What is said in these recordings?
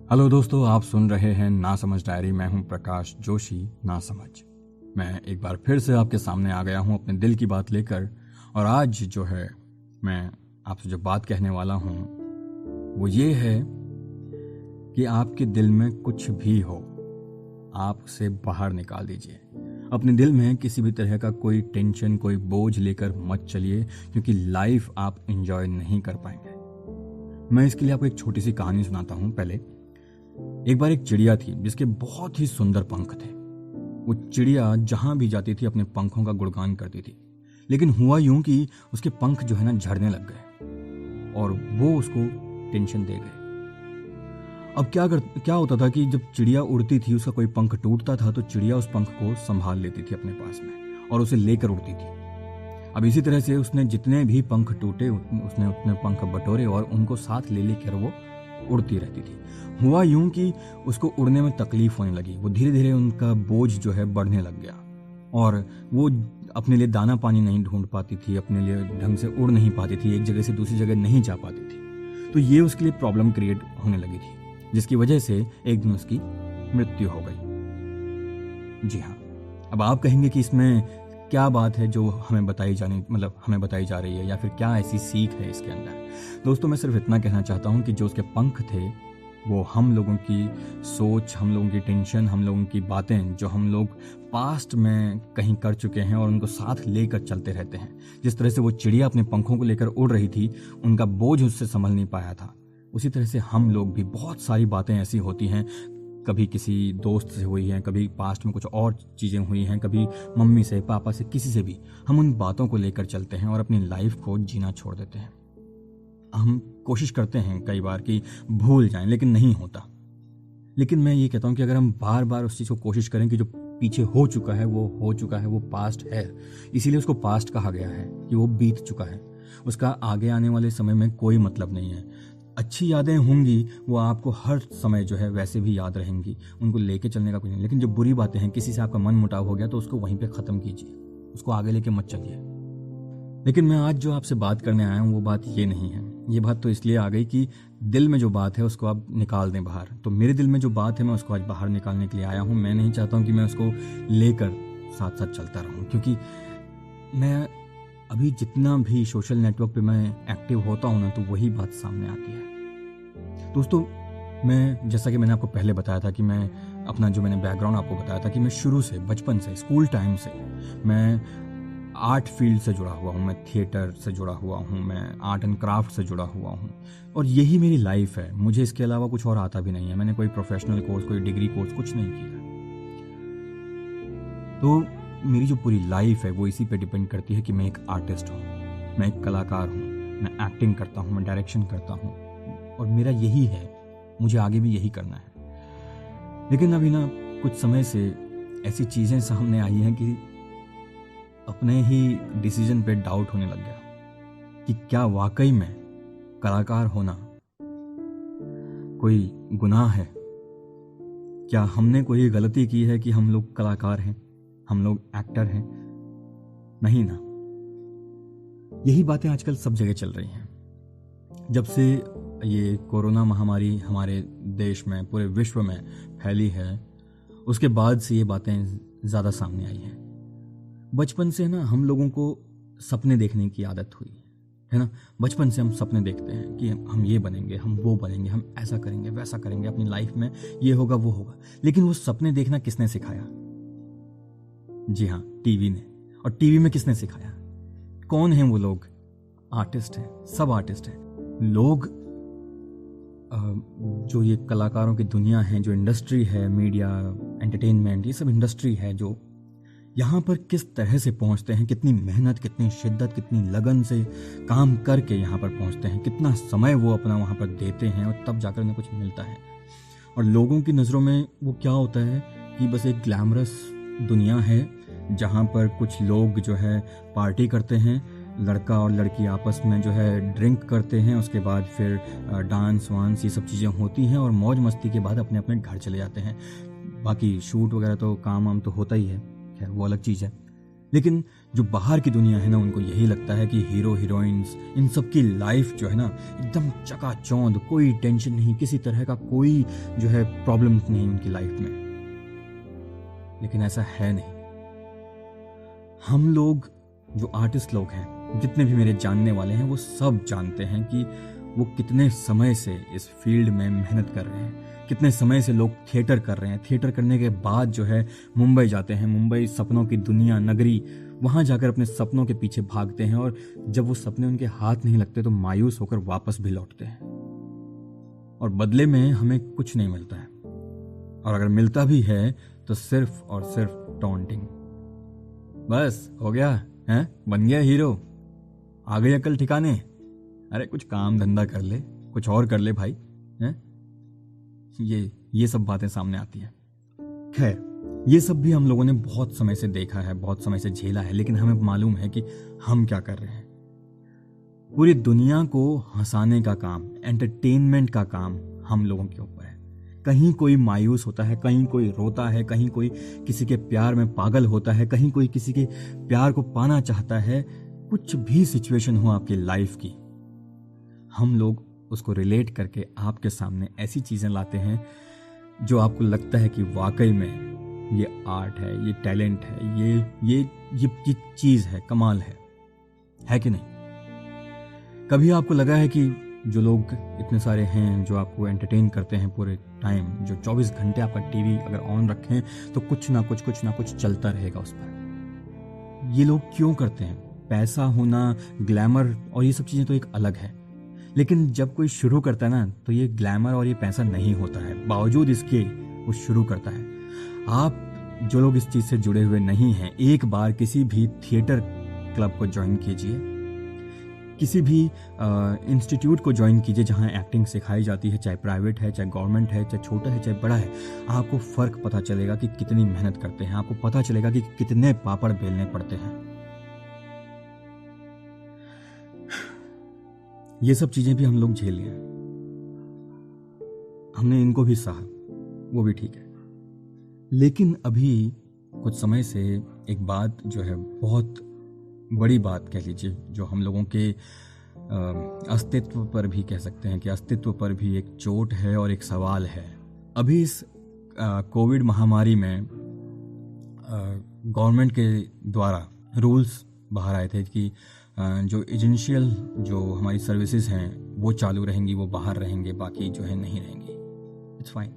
Hello दोस्तों, आप सुन रहे हैं ना समझ डायरी। मैं हूं प्रकाश जोशी ना समझ। मैं एक बार फिर से आपके सामने आ गया हूं अपने दिल की बात लेकर। और आज जो है मैं आपसे जो बात कहने वाला हूं वो ये है कि आपके दिल में कुछ भी हो, आप उसे बाहर निकाल दीजिए। अपने दिल में किसी भी तरह का कोई टेंशन, कोई बोझ लेकर मत चलिए, क्योंकि लाइफ आप एंजॉय नहीं कर पाएंगे। मैं इसके लिए आपको एक छोटी सी कहानी सुनाता हूं। पहले एक बार एक चिड़िया थी जिसके बहुत ही सुंदर पंख थे। वो चिड़िया जहां भी जाती थी अपने पंखों का गुणगान करती थी, लेकिन हुआ यूं कि उसके पंख जो है ना झड़ने लग गए और वो उसको टेंशन दे गए। अब क्या होता था कि जब चिड़िया उड़ती थी, उसका कोई पंख टूटता था तो चिड़िया उस पंख को संभाल लेती थी अपने पास में और उसे लेकर उड़ती थी। अब इसी तरह से उसने जितने भी पंख टूटे उसने उतने पंख बटोरे और उनको साथ ले लेकर वो उड़ती रहती थी। हुआ यूं कि उसको उड़ने में तकलीफ होने लगी। वो धीरे धीरे उनका बोझ जो है बढ़ने लग गया और वो अपने लिए दाना पानी नहीं ढूंढ पाती थी, अपने लिए ढंग से उड़ नहीं पाती थी, एक जगह से दूसरी जगह नहीं जा पाती थी। तो ये उसके लिए प्रॉब्लम क्रिएट होने लगी थी, जिसकी वजह से एक दिन उसकी मृत्यु हो गई। जी हाँ, अब आप कहेंगे कि इसमें क्या बात है जो हमें बताई जा रही है, या फिर क्या ऐसी सीख है इसके अंदर। दोस्तों, मैं सिर्फ इतना कहना चाहता हूं कि जो उसके पंख थे वो हम लोगों की सोच, हम लोगों की टेंशन, हम लोगों की बातें जो हम लोग पास्ट में कहीं कर चुके हैं और उनको साथ लेकर चलते रहते हैं। जिस तरह से वो चिड़िया अपने पंखों को लेकर उड़ रही थी, उनका बोझ उससे संभल नहीं पाया था, उसी तरह से हम लोग भी बहुत सारी बातें ऐसी होती हैं, कभी किसी दोस्त से हुई हैं, कभी पास्ट में कुछ और चीज़ें हुई हैं, कभी मम्मी से, पापा से, किसी से भी हम उन बातों को लेकर चलते हैं और अपनी लाइफ को जीना छोड़ देते हैं। हम कोशिश करते हैं कई बार कि भूल जाएं, लेकिन नहीं होता। लेकिन मैं ये कहता हूं कि अगर हम बार बार उस चीज़ को कोशिश करें कि जो पीछे हो चुका है वो हो चुका है, वो पास्ट है, इसीलिए उसको पास्ट कहा गया है कि वो बीत चुका है, उसका आगे आने वाले समय में कोई मतलब नहीं है। अच्छी यादें होंगी वो आपको हर समय जो है वैसे भी याद रहेंगी, उनको लेके चलने का कुछ नहीं। लेकिन जो बुरी बातें हैं, किसी से आपका मन मुटाव हो गया तो उसको वहीं पे ख़त्म कीजिए, उसको आगे लेके मत चलिए। लेकिन मैं आज जो आपसे बात करने आया हूँ वो बात ये नहीं है। ये बात तो इसलिए आ गई कि दिल में जो बात है उसको आप निकाल दें बाहर। तो मेरे दिल में जो बात है मैं उसको आज बाहर निकालने के लिए आया हूँ। मैं नहीं चाहता हूँ कि मैं उसको लेकर साथ साथ चलता रहूँ, क्योंकि मैं अभी जितना भी सोशल नेटवर्क पे मैं एक्टिव होता हूँ ना, तो वही बात सामने आती है। दोस्तों, मैं जैसा कि मैंने आपको पहले बताया था कि मैं अपना जो मैंने बैकग्राउंड आपको बताया था कि मैं शुरू से, बचपन से, स्कूल टाइम से मैं आर्ट फील्ड से जुड़ा हुआ हूँ, मैं थिएटर से जुड़ा हुआ हूँ, मैं आर्ट एंड क्राफ्ट से जुड़ा हुआ हूँ और यही मेरी लाइफ है। मुझे इसके अलावा कुछ और आता भी नहीं है। मैंने कोई प्रोफेशनल कोर्स, कोई डिग्री कोर्स कुछ नहीं किया। तो मेरी जो पूरी लाइफ है वो इसी पे डिपेंड करती है कि मैं एक आर्टिस्ट हूँ, मैं एक कलाकार हूँ, मैं एक्टिंग करता हूँ, मैं डायरेक्शन करता हूँ और मेरा यही है, मुझे आगे भी यही करना है। लेकिन अभी ना कुछ समय से ऐसी चीज़ें सामने आई हैं कि अपने ही डिसीजन पे डाउट होने लग गया कि क्या वाकई में कलाकार होना कोई गुनाह है? क्या हमने कोई गलती की है कि हम लोग कलाकार हैं, हम लोग एक्टर हैं? नहीं ना। यही बातें आजकल सब जगह चल रही हैं। जब से ये कोरोना महामारी हमारे देश में, पूरे विश्व में फैली है, उसके बाद से ये बातें ज़्यादा सामने आई हैं। बचपन से ना हम लोगों को सपने देखने की आदत हुई है ना। बचपन से हम सपने देखते हैं कि हम ये बनेंगे, हम वो बनेंगे, हम ऐसा करेंगे, वैसा करेंगे, अपनी लाइफ में ये होगा, वो होगा। लेकिन वो सपने देखना किसने सिखाया? जी हाँ, टीवी ने। और टीवी में किसने सिखाया? कौन हैं वो लोग? आर्टिस्ट हैं, सब आर्टिस्ट हैं। लोग जो ये कलाकारों की दुनिया है, जो इंडस्ट्री है, मीडिया, एंटरटेनमेंट, ये सब इंडस्ट्री है जो यहाँ पर किस तरह से पहुँचते हैं, कितनी मेहनत, कितनी शिद्दत, कितनी लगन से काम करके यहाँ पर पहुँचते हैं, कितना समय वो अपना वहाँ पर देते हैं और तब जाकर उन्हें कुछ मिलता है। और लोगों की नज़रों में वो क्या होता है कि बस एक ग्लैमरस दुनिया है जहाँ पर कुछ लोग जो है पार्टी करते हैं, लड़का और लड़की आपस में जो है ड्रिंक करते हैं, उसके बाद फिर डांस वांस ये सब चीज़ें होती हैं और मौज मस्ती के बाद अपने अपने घर चले जाते हैं। बाकी शूट वगैरह तो काम वाम तो होता ही है, खैर वो अलग चीज़ है। लेकिन जो बाहर की दुनिया है ना, उनको यही लगता है कि हीरो हीरोइंस इन सब की लाइफ जो है ना एकदम चकाचौंध, कोई टेंशन नहीं, किसी तरह का कोई जो है प्रॉब्लम नहीं उनकी लाइफ में। लेकिन ऐसा है नहीं। हम लोग जो आर्टिस्ट लोग हैं, जितने भी मेरे जानने वाले हैं, वो सब जानते हैं कि वो कितने समय से इस फील्ड में मेहनत कर रहे हैं, कितने समय से लोग थिएटर कर रहे हैं। थिएटर करने के बाद जो है मुंबई जाते हैं, मुंबई सपनों की दुनिया, नगरी, वहां जाकर अपने सपनों के पीछे भागते हैं और जब वो सपने उनके हाथ नहीं लगते तो मायूस होकर वापस भी लौटते हैं और बदले में हमें कुछ नहीं मिलता है, और अगर मिलता भी है तो सिर्फ और सिर्फ टॉन्टिंग। बस हो गया है, बन गया हीरो, आ गई अकल ठिकाने, अरे कुछ काम धंधा कर ले, कुछ और कर ले भाई, हैं? ये सब बातें सामने आती हैं। खैर, ये सब भी हम लोगों ने बहुत समय से देखा है, बहुत समय से झेला है, लेकिन हमें मालूम है कि हम क्या कर रहे हैं। पूरी दुनिया को हंसाने का काम, एंटरटेनमेंट का काम हम लोगों के ऊपर है। कहीं कोई मायूस होता है, कहीं कोई रोता है, कहीं कोई किसी के प्यार में पागल होता है, कहीं कोई किसी के प्यार को पाना चाहता है। कुछ भी सिचुएशन हो आपकी लाइफ की, हम लोग उसको रिलेट करके आपके सामने ऐसी चीजें लाते हैं जो आपको लगता है कि वाकई में ये आर्ट है, ये टैलेंट है, ये चीज है, कमाल है कि नहीं? कभी आपको लगा है कि जो लोग इतने सारे हैं जो आपको एंटरटेन करते हैं पूरे टाइम, जो 24 घंटे आपका टीवी अगर ऑन रखें तो कुछ ना कुछ चलता रहेगा उस पर, ये लोग क्यों करते हैं? पैसा होना, ग्लैमर और ये सब चीजें तो एक अलग है, लेकिन जब कोई शुरू करता है ना तो ये ग्लैमर और ये पैसा नहीं होता है, बावजूद इसके वो शुरू करता है। आप जो लोग इस चीज से जुड़े हुए नहीं हैं, एक बार किसी भी थिएटर क्लब को ज्वाइन कीजिए, किसी भी इंस्टीट्यूट को ज्वाइन कीजिए जहां एक्टिंग सिखाई जाती है, चाहे प्राइवेट है, चाहे गवर्नमेंट है, चाहे छोटा है, चाहे बड़ा है। आपको फर्क पता चलेगा कि कितनी मेहनत करते हैं, आपको पता चलेगा कि कितने पापड़ बेलने पड़ते हैं। ये सब चीजें भी हम लोग झेल लिए, हमने इनको भी सहा, वो भी ठीक है। लेकिन अभी कुछ समय से एक बात जो है, बहुत बड़ी बात कह लीजिए, जो हम लोगों के अस्तित्व पर भी कह सकते हैं कि अस्तित्व पर भी एक चोट है और एक सवाल है। अभी इस कोविड महामारी में गवर्नमेंट के द्वारा रूल्स बाहर आए थे कि जो एजेंशियल जो हमारी सर्विसेज हैं वो चालू रहेंगी, वो बाहर रहेंगे, बाकी जो है नहीं रहेंगी। It's fine.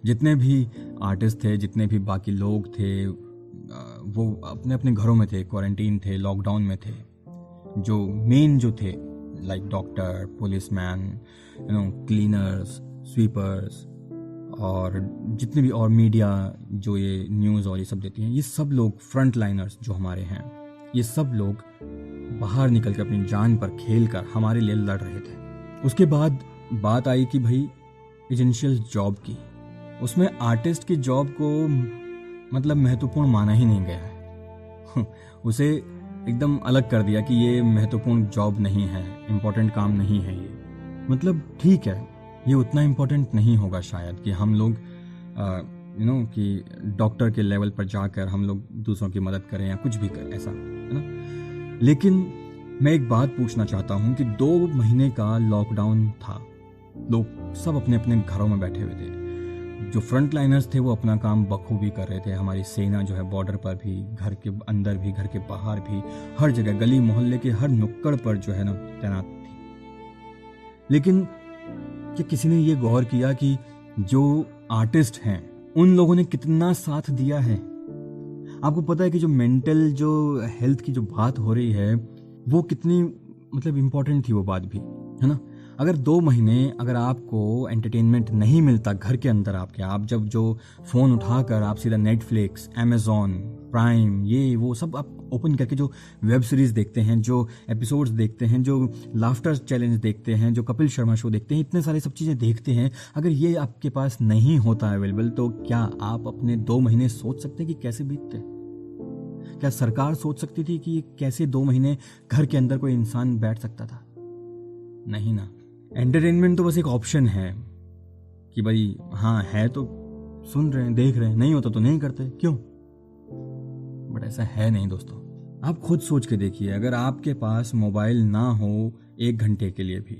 जितने भी आर्टिस्ट थे, जितने भी बाकी लोग थे, वो अपने अपने घरों में थे, क्वारंटीन थे, लॉकडाउन में थे। जो मेन जो थे like doctor, policeman, cleaners, sweepers और जितने भी और मीडिया जो ये न्यूज़ और ये सब देती हैं, ये सब लोग फ्रंट लाइनर्स जो हमारे हैं, ये सब लोग बाहर निकल कर अपनी जान पर खेल कर हमारे लिए लड़ रहे थे। उसके बाद बात आई कि भाई एजेंशियल जॉब की, उसमें आर्टिस्ट की जॉब को मतलब महत्वपूर्ण माना ही नहीं गया है उसे एकदम अलग कर दिया कि ये महत्वपूर्ण जॉब नहीं है, इम्पोर्टेंट काम नहीं है ये। मतलब ठीक है, ये उतना इम्पोर्टेंट नहीं होगा शायद कि हम लोग कि डॉक्टर के लेवल पर जाकर हम लोग दूसरों की मदद करें या कुछ भी करें, ऐसा है ना। लेकिन मैं एक बात पूछना चाहता हूं कि 2 महीने का लॉकडाउन था, लोग सब अपने अपने घरों में बैठे हुए थे। जो फ्रंट लाइनर्स थे वो अपना काम बखूबी कर रहे थे, हमारी सेना जो है बॉर्डर पर भी, घर के अंदर भी, घर के बाहर भी, हर जगह, गली मोहल्ले के हर नुक्कड़ पर जो है ना तैनात थी। लेकिन क्या किसी ने ये गौर किया कि जो आर्टिस्ट हैं उन लोगों ने कितना साथ दिया है? आपको पता है कि जो मेंटल जो हेल्थ की जो बात हो रही है वो कितनी मतलब इम्पोर्टेंट थी वो बात भी, है ना। अगर 2 महीने अगर आपको एंटरटेनमेंट नहीं मिलता घर के अंदर आपके, आप जब जो फ़ोन उठाकर आप सीधा नेटफ्लिक्स, अमेजॉन प्राइम, ये वो सब आप ओपन करके जो वेब सीरीज़ देखते हैं, जो एपिसोड्स देखते हैं, जो लाफ्टर चैलेंज देखते हैं, जो कपिल शर्मा शो देखते हैं, इतने सारे सब चीज़ें देखते हैं, अगर ये आपके पास नहीं होता अवेलेबल तो क्या आप अपने 2 महीने सोच सकते हैं कि कैसे बीतते? क्या सरकार सोच सकती थी कि कैसे 2 महीने घर के अंदर कोई इंसान बैठ सकता था? नहीं ना। एंटरटेनमेंट तो बस एक ऑप्शन है कि भाई हाँ है तो सुन रहे हैं, देख रहे हैं, नहीं होता तो नहीं करते, क्यों? बट ऐसा है नहीं दोस्तों। आप खुद सोच के देखिए, अगर आपके पास मोबाइल ना हो 1 घंटे के लिए भी,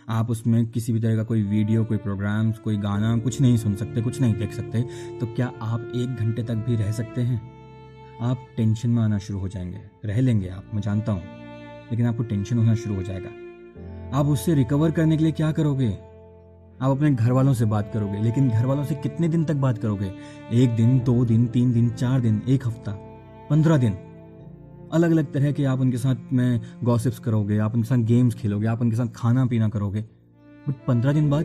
आप उसमें किसी भी तरह का कोई वीडियो, कोई प्रोग्राम्स, कोई गाना, कुछ नहीं सुन सकते, कुछ नहीं देख सकते, तो क्या आप 1 घंटे तक भी रह सकते हैं? आप टेंशन में आना शुरू हो जाएंगे। रह लेंगे आप, मैं जानता हूँ, लेकिन आपको टेंशन होना शुरू हो जाएगा। आप उससे रिकवर करने के लिए क्या करोगे? आप अपने घर वालों से बात करोगे, लेकिन घर वालों से कितने दिन तक बात करोगे? 1 दिन, 2 दिन, 3 दिन, 4 दिन, 1 हफ्ता, 15 दिन, अलग अलग तरह के आप उनके साथ में गॉसिप्स करोगे, आप उनके साथ गेम्स खेलोगे, आप उनके साथ खाना पीना करोगे। बट 15 दिन बाद,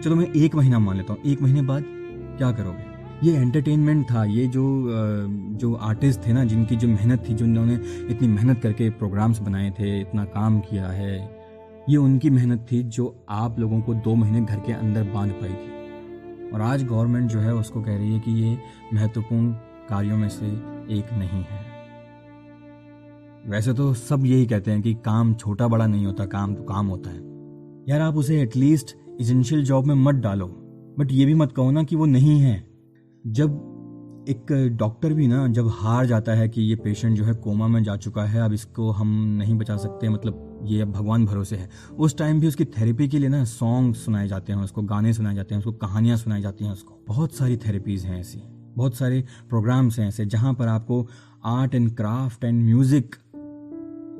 चलो मैं 1 महीना मान लेता हूँ, 1 महीने बाद क्या करोगे? ये एंटरटेनमेंट था, ये जो आर्टिस्ट थे ना, जिनकी जो मेहनत थी, जिन्होंने इतनी मेहनत करके प्रोग्राम्स बनाए थे, इतना काम किया है, ये उनकी मेहनत थी जो आप लोगों को 2 महीने घर के अंदर बांध पाई थी। और आज गवर्नमेंट जो है उसको कह रही है कि ये महत्वपूर्ण कार्यों में से एक नहीं है। वैसे तो सब यही कहते हैं कि काम छोटा बड़ा नहीं होता, काम तो काम होता है। यार आप उसे एटलीस्ट एसेंशियल जॉब में मत डालो, बट ये भी मत कहो ना कि वो नहीं है। जब एक डॉक्टर भी ना जब हार जाता है कि ये पेशेंट जो है कोमा में जा चुका है, अब इसको हम नहीं बचा सकते, मतलब ये अब भगवान भरोसे है, उस टाइम भी उसकी थेरेपी के लिए ना सॉन्ग सुनाए जाते हैं, उसको गाने सुनाए जाते हैं, उसको कहानियां सुनाई जाती हैं। उसको बहुत सारी थेरेपीज हैं ऐसी, बहुत सारे प्रोग्राम्स हैं ऐसे, जहां पर आपको art and craft and music,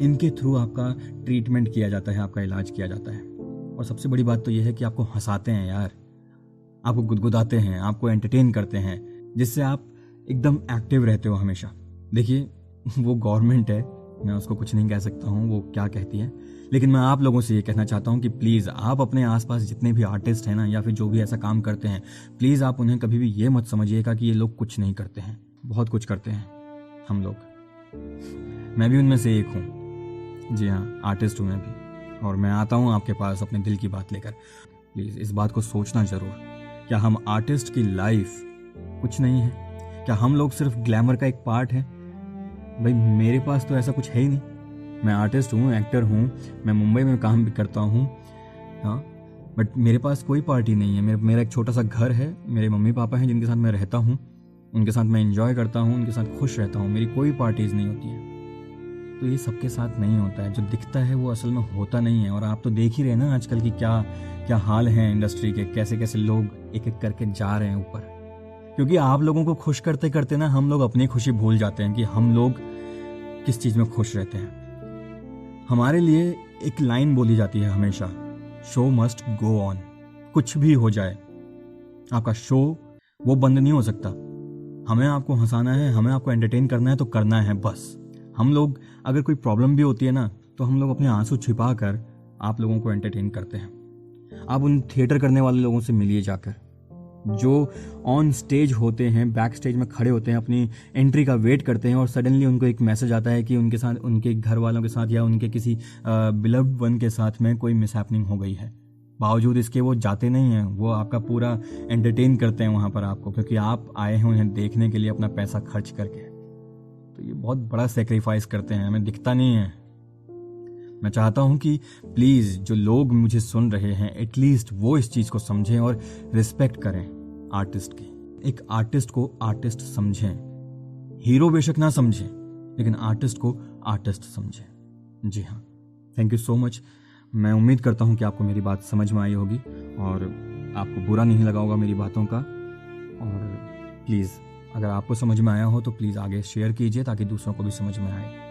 इनके थ्रू आपका ट्रीटमेंट किया जाता है, आपका इलाज किया जाता है। और सबसे बड़ी बात तो यह है कि आपको हंसाते हैं यार, आपको गुदगुदाते हैं, आपको एंटरटेन करते हैं, जिससे आप एकदम एक्टिव रहते हो हमेशा। देखिए वो गवर्नमेंट है, मैं उसको कुछ नहीं कह सकता हूँ वो क्या कहती है, लेकिन मैं आप लोगों से ये कहना चाहता हूँ कि प्लीज़ आप अपने आसपास जितने भी आर्टिस्ट हैं ना, या फिर जो भी ऐसा काम करते हैं, प्लीज़ आप उन्हें कभी भी ये मत समझिएगा कि ये लोग कुछ नहीं करते हैं। बहुत कुछ करते हैं हम लोग, मैं भी उनमें से एक हूँ। जी हाँ, आर्टिस्ट हूँ मैं भी, और मैं आता हूँ आपके पास अपने दिल की बात लेकर। प्लीज़ इस बात को सोचना ज़रूर, क्या हम आर्टिस्ट की लाइफ कुछ नहीं है? क्या हम लोग सिर्फ ग्लैमर का एक पार्ट है? भाई मेरे पास तो ऐसा कुछ है ही नहीं। मैं आर्टिस्ट हूँ, एक्टर हूँ, मैं मुंबई में काम भी करता हूँ, हाँ, बट मेरे पास कोई पार्टी नहीं है। मेरा एक छोटा सा घर है, मेरे मम्मी पापा हैं जिनके साथ मैं रहता हूँ, उनके साथ मैं एंजॉय करता हूँ, उनके साथ खुश रहता हूँ। मेरी कोई पार्टीज नहीं होती हैं। तो ये सबके साथ नहीं होता है, जो दिखता है वो असल में होता नहीं है। और आप तो देख ही रहे हैं ना आजकल की क्या क्या हाल है इंडस्ट्री के, कैसे कैसे लोग एक एक करके जा रहे हैं ऊपर। क्योंकि आप लोगों को खुश करते करते ना हम लोग अपनी खुशी भूल जाते हैं कि हम लोग किस चीज़ में खुश रहते हैं। हमारे लिए एक लाइन बोली जाती है हमेशा, शो मस्ट गो ऑन। कुछ भी हो जाए, आपका शो वो बंद नहीं हो सकता। हमें आपको हंसाना है, हमें आपको एंटरटेन करना है तो करना है बस। हम लोग अगर कोई प्रॉब्लम भी होती है ना, तो हम लोग अपने आंसू छिपा कर आप लोगों को एंटरटेन करते हैं। आप उन थिएटर करने वाले लोगों से मिलिए जाकर, जो ऑन स्टेज होते हैं, बैक स्टेज में खड़े होते हैं, अपनी एंट्री का वेट करते हैं, और सडनली उनको एक मैसेज आता है कि उनके साथ, उनके घर वालों के साथ या उनके किसी बिलव्ड वन के साथ में कोई मिसहैपनिंग हो गई है। बावजूद इसके वो जाते नहीं हैं, वो आपका पूरा एंटरटेन करते हैं वहाँ पर आपको, क्योंकि आप आए हैं उन्हें देखने के लिए अपना पैसा खर्च करके। तो ये बहुत बड़ा सेक्रीफाइस करते हैं, हमें दिखता नहीं है। मैं चाहता हूं कि प्लीज जो लोग मुझे सुन रहे हैं, एटलीस्ट वो इस चीज को समझें और रिस्पेक्ट करें आर्टिस्ट की। एक आर्टिस्ट को आर्टिस्ट समझें, हीरो बेशक ना समझें, लेकिन आर्टिस्ट को आर्टिस्ट समझें। जी हाँ, थैंक यू सो मच। मैं उम्मीद करता हूं कि आपको मेरी बात समझ में आई होगी और आपको बुरा नहीं लगा होगा मेरी बातों का। और प्लीज़ अगर आपको समझ में आया हो तो प्लीज़ आगे शेयर कीजिए ताकि दूसरों को भी समझ में आए।